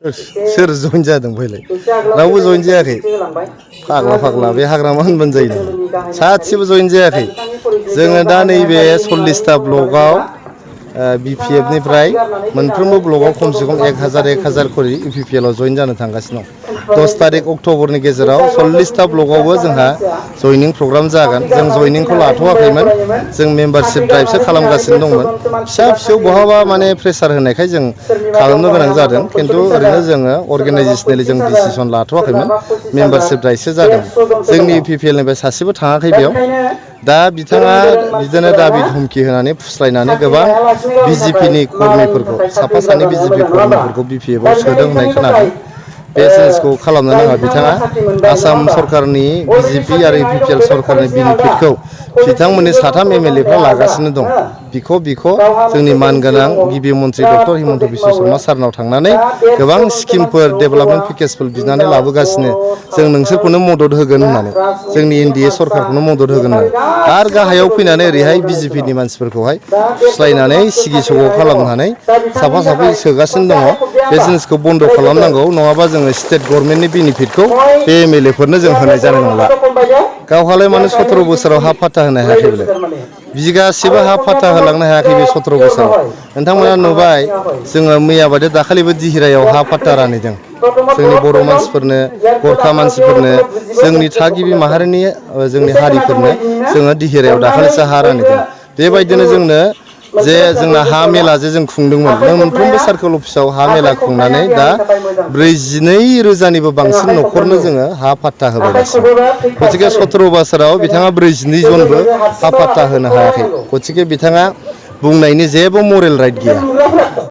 सोर जइन जादों फैलाय रावबो जइन जायाखै फाग्ला फाग्ला बे हाग्रामा होनबानो जायो सासेबो जइन जायाखै जोङो दा नैबे 40टा ब्लकआव BPF निफ्राय मोनफ्रोमबो ब्लकआव खमसे खम 1000 खरि UPPL आव जइन जानो थांगासिनो दं 10 तारिख अक्ट'बरनि गेजेराव 40टा ब्लकआवबो जोंहा जइनिं प्रग्राम जागोन जों जइनिंखौ लाथ'वाखैमोन जों मेम्बारशिप ड्राइभसो खालामगासिनो दंमोन फिसा फिसौ बहाबा माने प्रेसार होनायखाय जों खालामनो गोनां जादों खिन्थु ओरैनो जोङो अर्गानाइजेसनेलि जों डिसिसन लाथ'वाखैमोन मेम्बारशिप ड्राइभसो जादों जोंनि UPPL निफ्राय सासेबो थाङाखै बेयाव दा बिथाङा बिदिनो दाबि धमकी होनानै फुस्लायनानै गोबां BJP नि कर्मीफोरखौ साफा सानै BJP कर्मीफोरखौ BPF आव सोदों होननाय खोनादों बे जिनिसखौ खालामनो नाङा बिथाङा आसाम सरकारनि BJP आरो UPPL सरकारनि बेनिफिटखौ बिथांमोननि 3 MLA फ्रा लागासिनो दं बिखौ जोंनि मानगोनां गिबि मन्त्रि डक्टर हिमन्त बिश्व शर्मा सारनाव थांनानै गोबां स्किमफोर डेभेलपमेन्ट पेकेजफोर बिनानै लाबोगासिनो जों नोंसोरखौनो मदद होगोन होननानै जोंनि NDA सरकारखौनो मदद होगोन होननानै आरो गाहायाव फैनानै ओरैहाय BJP नि मानसिफोरखौहाय फुस्लायनानै सिगि सग' खालामनानै साफा साफै सोगासिनो दङ बे जिनिसखौ बन्द' खालामनांगौ नङाबा जोङो स्टेट गभर्नमेन्टनि बेनिफिटखौ बे MLA फोरनो जों होनाय जानाय नंला गावहालाय माने 17 बोसोराव हा फाट्टा होनो हायाखै बेलाय बिगासेबो हा फाट्टा होलांनो हायाखै बे 17 बोसोराव नोंथांमोना नुबाय जोङो मैया बादि दाखालिबो दिहिरायाव हा फाट्टा रानहैदों जोंनि बर' मानसिफोरनो गरखा मानसिफोरनो जोंनि थागिबि माहारिनि जोंनि हारिफोरनो जोङो दिहिरायाव दाखालिसो हा रानहैदों बेबायदिनो जोंनो जे जोंना हा मेला जे जों खुंदोंमोन मोनफ्रोमबो सार्कोल अफिसाव हा मेला खुंनानै दा 42,000निबो बांसिन न'खरनो जोङो हा फाट्टा होबोगासिनो गतिके 17 बोसोराव बिथाङा 42 जनबो हा फाट्टा होनो हायाखै गतिके बिथाङा बुंनायनि जेबो मरेल राइट गैया